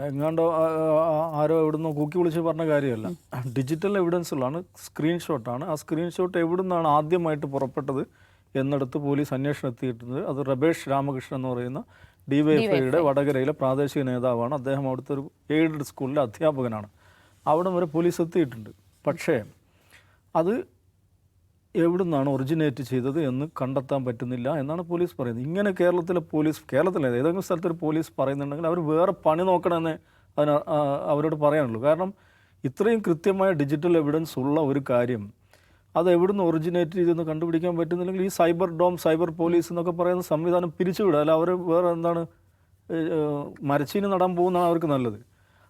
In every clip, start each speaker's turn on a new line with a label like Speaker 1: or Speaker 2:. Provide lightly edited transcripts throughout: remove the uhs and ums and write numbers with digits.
Speaker 1: എങ്ങാണ്ടോ ആരോ എവിടുന്നോ കൂക്കി വിളിച്ച് പറഞ്ഞ കാര്യമല്ല. ഡിജിറ്റൽ എവിഡൻസുകളാണ്, സ്ക്രീൻഷോട്ടാണ്. ആ സ്ക്രീൻഷോട്ട് എവിടുന്നാണ് ആദ്യമായിട്ട് പുറപ്പെട്ടത് എന്നിടത്ത് പോലീസ് അന്വേഷണം എത്തിയിട്ടുണ്ട്. അത് റബേഷ് രാമകൃഷ്ണൻ എന്ന് പറയുന്ന ഡിവൈഎഫ്ഐയുടെ വടകരയിലെ പ്രാദേശിക നേതാവാണ്. അദ്ദേഹം അവിടുത്തെ ഒരു എയ്ഡഡ് സ്കൂളിലെ അധ്യാപകനാണ്. അവിടം വരെ പോലീസ് എത്തിയിട്ടുണ്ട്. പക്ഷേ അത് എവിടുന്നാണ് ഒറിജിനേറ്റ് ചെയ്തത് എന്ന് കണ്ടെത്താൻ പറ്റുന്നില്ല എന്നാണ് പോലീസ് പറയുന്നത്. ഇങ്ങനെ കേരളത്തിലെ ഏതെങ്കിലും സ്ഥലത്തൊരു പോലീസ് പറയുന്നുണ്ടെങ്കിൽ അവർ വേറെ പണി നോക്കണമെന്നേ അവരോട് പറയാനുള്ളൂ. കാരണം ഇത്രയും കൃത്യമായ ഡിജിറ്റൽ എവിഡൻസ് ഉള്ള ഒരു കാര്യം അത് എവിടുന്ന് ഒറിജിനേറ്റ് ചെയ്തെന്ന് കണ്ടുപിടിക്കാൻ പറ്റുന്നില്ലെങ്കിൽ ഈ സൈബർ പോലീസ് എന്നൊക്കെ പറയുന്ന സംവിധാനം പിരിച്ചുവിടുക. അല്ല, അവർ വേറെ എന്താണ് മരച്ചീനി നടാൻ പോകുന്നതാണ് അവർക്ക് നല്ലത്.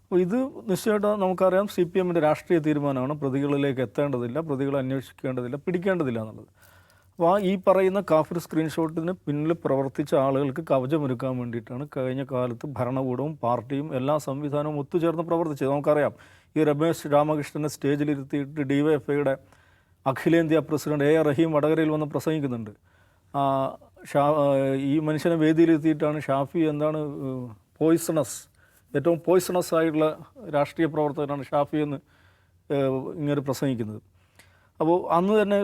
Speaker 1: അപ്പോൾ ഇത് നിശ്ചയമായിട്ടും നമുക്കറിയാം CPMൻ്റെ രാഷ്ട്രീയ തീരുമാനമാണ്. പ്രതികളിലേക്ക് എത്തേണ്ടതില്ല, പ്രതികളെ അന്വേഷിക്കേണ്ടതില്ല, പിടിക്കേണ്ടതില്ല എന്നുള്ളത്. അപ്പോൾ ഈ പറയുന്ന കാഫിർ സ്ക്രീൻഷോട്ടിന് പിന്നിൽ പ്രവർത്തിച്ച ആളുകൾക്ക് കവചമൊരുക്കാൻ വേണ്ടിയിട്ടാണ് കഴിഞ്ഞ കാലത്ത് ഭരണകൂടവും പാർട്ടിയും എല്ലാ സംവിധാനവും ഒത്തുചേർന്ന് പ്രവർത്തിച്ചത്. നമുക്കറിയാം ഈ രമേശ് രാമകൃഷ്ണനെ സ്റ്റേജിലിരുത്തിയിട്ട് ഡിവൈഎഫ്ഐയുടെ അഖിലേന്ത്യാ പ്രസിഡന്റ് AR റഹീം വടകരയിൽ വന്ന് പ്രസംഗിക്കുന്നുണ്ട്. ഈ മനുഷ്യനെ വേദിയിലെത്തിയിട്ടാണ് ഷാഫി എന്താണ് ഏറ്റവും പോയിസണസ് ആയിട്ടുള്ള രാഷ്ട്രീയ പ്രവർത്തകനാണ് ഷാഫി എന്ന് ഇങ്ങനെ പ്രസംഗിക്കുന്നത്. അപ്പോൾ അന്ന് തന്നെ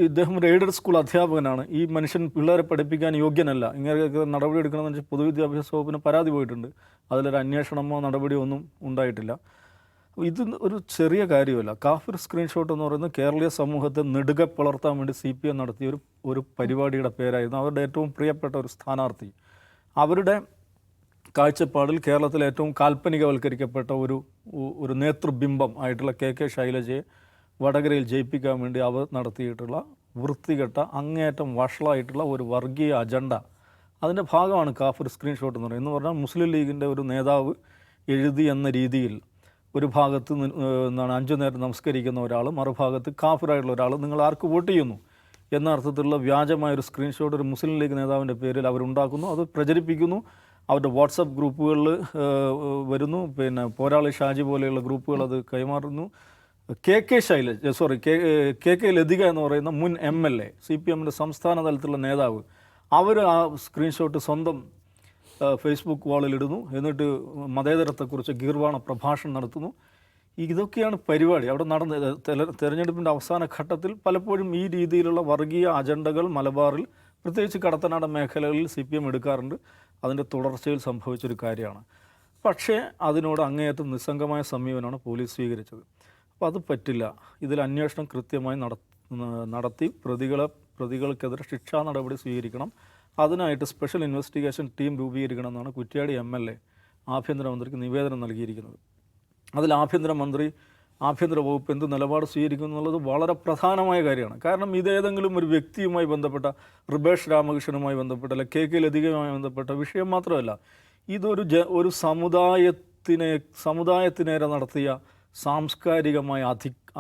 Speaker 1: ഇദ്ദേഹം ഒരു എയ്ഡഡ് സ്കൂൾ അധ്യാപകനാണ്. ഈ മനുഷ്യൻ പിള്ളേരെ പഠിപ്പിക്കാൻ യോഗ്യനല്ല, ഇങ്ങനെയൊക്കെ നടപടി എടുക്കണമെന്ന് വെച്ചാൽ പൊതുവിദ്യാഭ്യാസ വകുപ്പിന് പരാതി പോയിട്ടുണ്ട്. അതിലൊരു അന്വേഷണമോ നടപടിയോ ഒന്നും ഉണ്ടായിട്ടില്ല. ഇത് ഒരു ചെറിയ കാര്യമല്ല. കാഫിർ സ്ക്രീൻഷോട്ട് എന്ന് പറയുന്നത് കേരളീയ സമൂഹത്തെ നെടുകെ പിളർത്താൻ വേണ്ടി CPM നടത്തിയ ഒരു പരിപാടിയുടെ പേരായിരുന്നു. അവരുടെ ഏറ്റവും പ്രിയപ്പെട്ട ഒരു സ്ഥാനാർത്ഥി, അവരുടെ കാഴ്ചപ്പാടിൽ കേരളത്തിലെ ഏറ്റവും കാൽപ്പനികവൽക്കരിക്കപ്പെട്ട ഒരു നേതൃബിംബം ആയിട്ടുള്ള KK ശൈലജയെ വടകരയിൽ ജയിപ്പിക്കാൻ വേണ്ടി അവർ നടത്തിയിട്ടുള്ള വൃത്തികെട്ട അങ്ങേയറ്റം വഷളായിട്ടുള്ള ഒരു വർഗീയ അജണ്ട, അതിൻ്റെ ഭാഗമാണ് കാഫിർ സ്ക്രീൻഷോട്ട് എന്ന് പറയുന്നത്. എന്ന് പറഞ്ഞാൽ മുസ്ലിം ലീഗിൻ്റെ ഒരു നേതാവ് എഴുതി എന്ന രീതിയിൽ ഒരു ഭാഗത്ത് എന്താണ് 5 നേരം നമസ്കരിക്കുന്ന ഒരാൾ, മറുഭാഗത്ത് കാഫിറായിട്ടുള്ള ഒരാൾ നിങ്ങൾ ആർക്ക് വോട്ട് ചെയ്യുന്നു എന്ന അർത്ഥത്തിലുള്ള വ്യാജമായൊരു സ്ക്രീൻഷോട്ട് ഒരു മുസ്ലിം ലീഗ് നേതാവിൻ്റെ പേരിൽ അവരുണ്ടാക്കുന്നു. അത് പ്രചരിപ്പിക്കുന്നു. അവരുടെ വാട്സപ്പ് ഗ്രൂപ്പുകളിൽ വരുന്നു. പിന്നെ പോരാളി ഷാജി പോലെയുള്ള ഗ്രൂപ്പുകൾ അത് കൈമാറുന്നു. KK ലതിക എന്ന് പറയുന്ന മുൻ MLA, CPMൻ്റെ സംസ്ഥാന തലത്തിലുള്ള നേതാവ്, അവർ ആ സ്ക്രീൻഷോട്ട് സ്വന്തം ഫേസ്ബുക്ക് വാളിലിടുന്നു. എന്നിട്ട് മതേതരത്തെക്കുറിച്ച് ഗീർവാണ പ്രഭാഷണം നടത്തുന്നു. ഇതൊക്കെയാണ് പരിപാടി. അവിടെ നടന്ന തെരഞ്ഞെടുപ്പിൻ്റെ അവസാന ഘട്ടത്തിൽ പലപ്പോഴും ഈ രീതിയിലുള്ള വർഗീയ അജണ്ടകൾ മലബാറിൽ, പ്രത്യേകിച്ച് കടത്തനാടൻ മേഖലകളിൽ CPM എടുക്കാറുണ്ട്. അതിൻ്റെ തുടർച്ചയിൽ സംഭവിച്ചൊരു കാര്യമാണ്. പക്ഷേ അതിനോട് അങ്ങേയറ്റം നിസ്സംഗമായ സമീപനമാണ് പോലീസ് സ്വീകരിച്ചത്. അപ്പോൾ അത് പറ്റില്ല. ഇതിൽ അന്വേഷണം കൃത്യമായി നടത്തി പ്രതികൾക്കെതിരെ ശിക്ഷാ നടപടി സ്വീകരിക്കണം. അതിനായിട്ട് സ്പെഷ്യൽ ഇൻവെസ്റ്റിഗേഷൻ ടീം രൂപീകരിക്കണം എന്നാണ് കുറ്റ്യാടി MLA ആഭ്യന്തരമന്ത്രിക്ക് നിവേദനം നൽകിയിരിക്കുന്നത്. അതിൽ ആഭ്യന്തര വകുപ്പ് എന്ത് നിലപാട് സ്വീകരിക്കും എന്നുള്ളത് വളരെ പ്രധാനമായ കാര്യമാണ്. കാരണം ഇതേതെങ്കിലും ഒരു വ്യക്തിയുമായി ബന്ധപ്പെട്ട, റിബേഷ് രാമകൃഷ്ണനുമായി ബന്ധപ്പെട്ട, അല്ലെ KK ലതികയുമായി ബന്ധപ്പെട്ട വിഷയം മാത്രമല്ല, ഇതൊരു സമുദായത്തിനേരെ നടത്തിയ സാംസ്കാരികമായ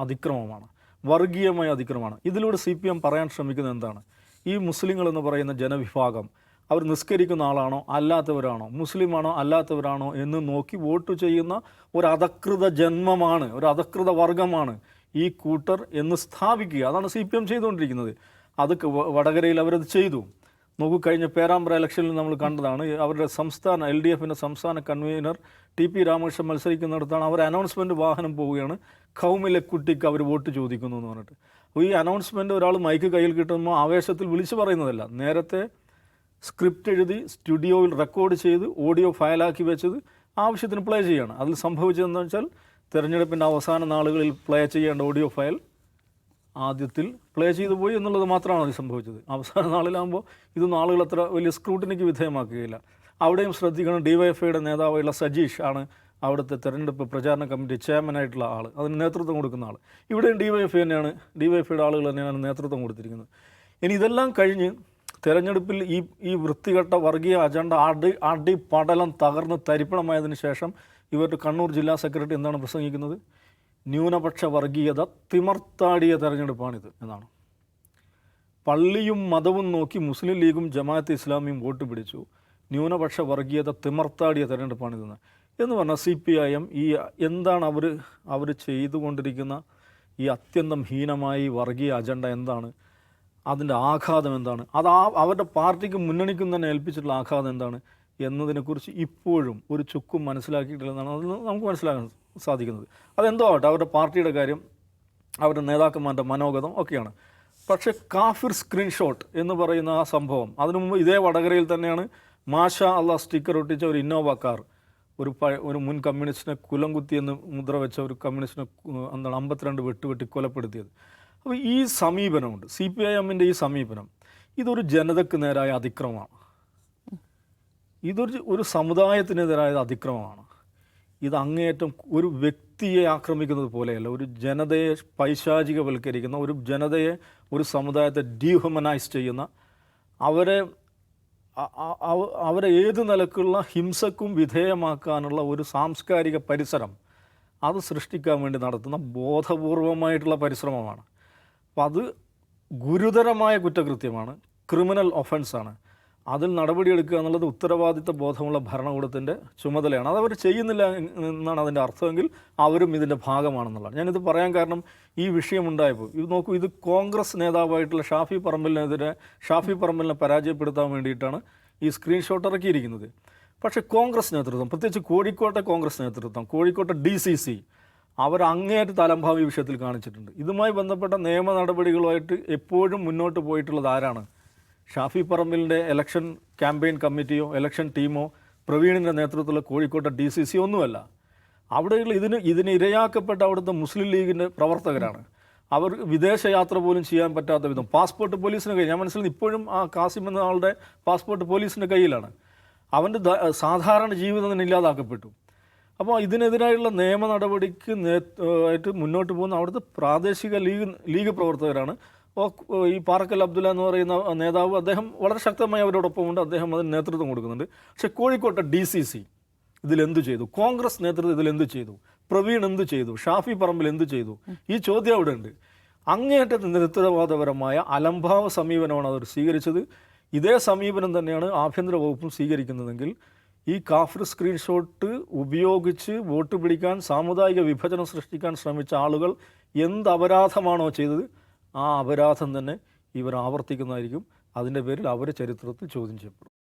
Speaker 1: അതിക്രമമാണ്, വർഗീയമായ അതിക്രമമാണ്. ഇതിലൂടെ CPM പറയാൻ ശ്രമിക്കുന്നത് എന്താണ്? ഈ മുസ്ലിങ്ങൾ എന്ന് പറയുന്ന ജനവിഭാഗം അവർ നിസ്കരിക്കുന്ന ആളാണോ അല്ലാത്തവരാണോ, മുസ്ലിമാണോ അല്ലാത്തവരാണോ എന്ന് നോക്കി വോട്ട് ചെയ്യുന്ന ഒരു അധകൃത ജന്മമാണ്, ഒരു അധകൃത വർഗമാണ് ഈ കൂട്ടർ എന്ന് സ്ഥാപിക്കുക. അതാണ് CPM ചെയ്തുകൊണ്ടിരിക്കുന്നത്. അത് വടകരയിൽ അവരത് ചെയ്തു. നോക്കൂ, കഴിഞ്ഞ പേരാമ്പ്ര ഇലക്ഷനിൽ നമ്മൾ കണ്ടതാണ്. അവരുടെ LDFൻ്റെ സംസ്ഥാന കൺവീനർ TP രാമകൃഷ്ണൻ മത്സരിക്കുന്നിടത്താണ് അവർ അനൗൺസ്മെൻറ്റ് വാഹനം പോവുകയാണ്, ഖൗമിലെ കുട്ടിക്ക് അവർ വോട്ട് ചോദിക്കുന്നു എന്ന് പറഞ്ഞിട്ട്. അപ്പോൾ ഈ അനൗൺസ്മെൻറ്റ് ഒരാൾ മൈക്ക് കയ്യിൽ കിട്ടുമ്പോൾ ആവേശത്തിൽ വിളിച്ചു പറയുന്നതല്ല, നേരത്തെ സ്ക്രിപ്റ്റ് എഴുതി സ്റ്റുഡിയോയിൽ റെക്കോർഡ് ചെയ്ത് ഓഡിയോ ഫയലാക്കി വെച്ചത് ആവശ്യത്തിന് പ്ലേ ചെയ്യുകയാണ്. അതിൽ സംഭവിച്ചതെന്ന് വെച്ചാൽ തെരഞ്ഞെടുപ്പിൻ്റെ അവസാന നാളുകളിൽ പ്ലേ ചെയ്യേണ്ട ഓഡിയോ ഫയൽ ആദ്യത്തിൽ പ്ലേ ചെയ്തു പോയി എന്നുള്ളത് മാത്രമാണ് അത് സംഭവിച്ചത്. അവസാന നാളിലാകുമ്പോൾ ഇതൊന്നും ആളുകൾ അത്ര വലിയ സ്ക്രൂട്ടിനിക്ക് വിധേയമാക്കുകയില്ല. അവിടെയും ശ്രദ്ധിക്കണം, DYFIയുടെ നേതാവായുള്ള സജീഷ് ആണ് അവിടുത്തെ തെരഞ്ഞെടുപ്പ് പ്രചാരണ കമ്മിറ്റി ചെയർമാനായിട്ടുള്ള ആൾ, അതിന് നേതൃത്വം കൊടുക്കുന്ന ആൾ. ഇവിടെയും DYFIയുടെ ആളുകൾ തന്നെയാണ് നേതൃത്വം കൊടുത്തിരിക്കുന്നത്. ഇനി ഇതെല്ലാം കഴിഞ്ഞ് തെരഞ്ഞെടുപ്പിൽ ഈ വൃത്തികെട്ട വർഗീയ അജണ്ട പടലം തകർന്ന് തരിപ്പണമായതിനു ശേഷം ഇവരുടെ കണ്ണൂർ ജില്ലാ സെക്രട്ടറി എന്താണ് പ്രസംഗിക്കുന്നത്? ന്യൂനപക്ഷ വർഗീയത തിമർത്താടിയ തെരഞ്ഞെടുപ്പാണിത് എന്നാണ്. പള്ളിയും മതവും നോക്കി മുസ്ലിം ലീഗും ജമാഅത്തെ ഇസ്ലാമിയും വോട്ട് പിടിച്ചു, ന്യൂനപക്ഷ വർഗീയത തിമർത്താടിയ തെരഞ്ഞെടുപ്പാണിതെന്ന് എന്ന് പറഞ്ഞാൽ CPIM എന്താണ് അവർ ചെയ്തുകൊണ്ടിരിക്കുന്ന ഈ അത്യന്തം ഹീനമായി വർഗീയ അജണ്ട എന്താണ്, അതിൻ്റെ ആഘാതം എന്താണ്, അവരുടെ പാർട്ടിക്ക് മുന്നണിക്കും തന്നെ ഏൽപ്പിച്ചിട്ടുള്ള ആഘാതം എന്താണ്? എന്നതിനെക്കുറിച്ച് ഇപ്പോഴും ഒരു ചുക്കും മനസ്സിലാക്കിയിട്ടില്ലെന്നാണ് അതിൽ നിന്ന് നമുക്ക് മനസ്സിലാക്കാൻ സാധിക്കുന്നത്. അതെന്തോ ആവട്ടെ, അവരുടെ പാർട്ടിയുടെ കാര്യം, അവരുടെ നേതാക്കന്മാരുടെ മനോഗതം ഒക്കെയാണ്. പക്ഷേ കാഫിർ സ്ക്രീൻഷോട്ട് എന്ന് പറയുന്ന ആ സംഭവം, അതിനു മുമ്പ് ഇതേ വടകരയിൽ തന്നെയാണ് മാഷാ അള്ളാഹ് സ്റ്റിക്കർ ഒട്ടിച്ച ഒരു ഇന്നോവ കാർ ഒരു മുൻ കമ്മ്യൂണിസ്റ്റിനെ കുലംകുത്തി എന്ന് മുദ്ര വെച്ച ഒരു കമ്മ്യൂണിസ്റ്റിനെ എന്താണ് 52 വെട്ടുവെട്ടി കൊലപ്പെടുത്തിയത്. അപ്പോൾ ഈ സമീപനമുണ്ട്, CPIM-ൻ്റെ ഈ സമീപനം, ഇതൊരു ജനതയ്ക്ക് നേരായ അതിക്രമമാണ്. ഇതൊരു സമുദായത്തിനെതിരായ അതിക്രമമാണ്. ഇത് അങ്ങേയറ്റം ഒരു വ്യക്തിയെ ആക്രമിക്കുന്നത് പോലെയല്ല, ഒരു ജനതയെ പൈശാചികവൽക്കരിക്കുന്ന, ഒരു ജനതയെ, ഒരു സമുദായത്തെ ഡീഹ്യൂമനൈസ് ചെയ്യുന്ന, അവരെ ഏത് നിലക്കുള്ള ഹിംസക്കും വിധേയമാക്കാനുള്ള ഒരു സാംസ്കാരിക പരിസരം അത് സൃഷ്ടിക്കാൻ വേണ്ടി നടത്തുന്ന ബോധപൂർവമായിട്ടുള്ള പരിശ്രമമാണ്. അപ്പം അത് ഗുരുതരമായ കുറ്റകൃത്യമാണ്, ക്രിമിനൽ ഒഫൻസാണ്. അതിൽ നടപടിയെടുക്കുക എന്നുള്ളത് ഉത്തരവാദിത്ത ബോധമുള്ള ഭരണകൂടത്തിൻ്റെ ചുമതലയാണ്. അതവർ ചെയ്യുന്നില്ല എന്നാണ് അതിൻ്റെ അർത്ഥമെങ്കിൽ അവരും ഇതിൻ്റെ ഭാഗമാണെന്നുള്ളതാണ്. ഞാനിത് പറയാൻ കാരണം, ഈ വിഷയമുണ്ടായപ്പോൾ ഇത് നോക്കൂ, ഇത് കോൺഗ്രസ് നേതാവായിട്ടുള്ള ഷാഫി പറമ്പലിനെ പരാജയപ്പെടുത്താൻ വേണ്ടിയിട്ടാണ് ഈ സ്ക്രീൻഷോട്ട് ഇറക്കിയിരിക്കുന്നത്. പക്ഷേ കോൺഗ്രസ് നേതൃത്വം, പ്രത്യേകിച്ച് കോഴിക്കോട്ടെ കോൺഗ്രസ് നേതൃത്വം, കോഴിക്കോട്ടെ DCC, അവർ അങ്ങേയറ്റ തലംഭാവി വിഷയത്തിൽ കാണിച്ചിട്ടുണ്ട്. ഇതുമായി ബന്ധപ്പെട്ട നിയമ നടപടികളുമായിട്ട് എപ്പോഴും മുന്നോട്ട് പോയിട്ടുള്ളത് ആരാണ്? ഷാഫി പറമ്പിലിൻ്റെ ഇലക്ഷൻ ക്യാമ്പയിൻ കമ്മിറ്റിയോ ഇലക്ഷൻ ടീമോ പ്രവീണിൻ്റെ നേതൃത്വത്തിലുള്ള കോഴിക്കോട്ടെ DCC ഒന്നുമല്ല. അവിടെയുള്ള ഇതിന് ഇരയാക്കപ്പെട്ട അവിടുത്തെ മുസ്ലിം ലീഗിൻ്റെ പ്രവർത്തകരാണ്. അവർ വിദേശയാത്ര പോലും ചെയ്യാൻ പറ്റാത്ത വിധം പാസ്പോർട്ട് പോലീസിൻ്റെ കയ്യിൽ, ഞാൻ മനസ്സിലാക്കി ഇപ്പോഴും ആ കാസിം എന്ന ആളുടെ പാസ്പോർട്ട് പോലീസിൻ്റെ കയ്യിലാണ്. അവൻ്റെ സാധാരണ ജീവിതം തന്നെ ഇല്ലാതാക്കപ്പെട്ടു. അപ്പോൾ ഇതിനെതിരായുള്ള നിയമ നടപടിക്ക് ആയിട്ട് മുന്നോട്ട് പോകുന്ന അവിടുത്തെ പ്രാദേശിക ലീഗ് പ്രവർത്തകരാണ്. ഈ പാറക്കൽ അബ്ദുല്ല എന്ന് പറയുന്ന നേതാവ്, അദ്ദേഹം വളരെ ശക്തമായി അവരോടൊപ്പമുണ്ട്, അദ്ദേഹം അതിന് നേതൃത്വം കൊടുക്കുന്നുണ്ട്. പക്ഷേ കോഴിക്കോട്ടെ DCC ഇതിലെന്തു ചെയ്തു? കോൺഗ്രസ് നേതൃത്വം ഇതിലെന്തു ചെയ്തു? പ്രവീൺ എന്തു ചെയ്തു? ഷാഫി പറമ്പിൽ എന്തു ചെയ്തു? ഈ ചോദ്യം അവിടെ ഉണ്ട്. അങ്ങേയറ്റത്തെ നിരുത്തരവാദപരമായ അലംഭാവ സമീപനമാണ് അവർ സ്വീകരിച്ചത്. ഇതേ സമീപനം തന്നെയാണ് ആഭ്യന്തര വകുപ്പും സ്വീകരിക്കുന്നതെങ്കിൽ ഈ കാഫിർ സ്ക്രീൻഷോട്ട് ഉപയോഗിച്ച് വോട്ട് പിടിക്കാൻ, സാമുദായിക വിഭജനം സൃഷ്ടിക്കാൻ ശ്രമിച്ച ആളുകൾ എന്ത് അപരാധമാണോ ചെയ്തത്, ആ അപരാധം തന്നെ ഇവർ ആവർത്തിക്കുന്നതായിരിക്കും. അതിൻ്റെ പേരിൽ അവർ ചരിത്രത്തിൽ ചോദ്യം ചെയ്യപ്പെടും.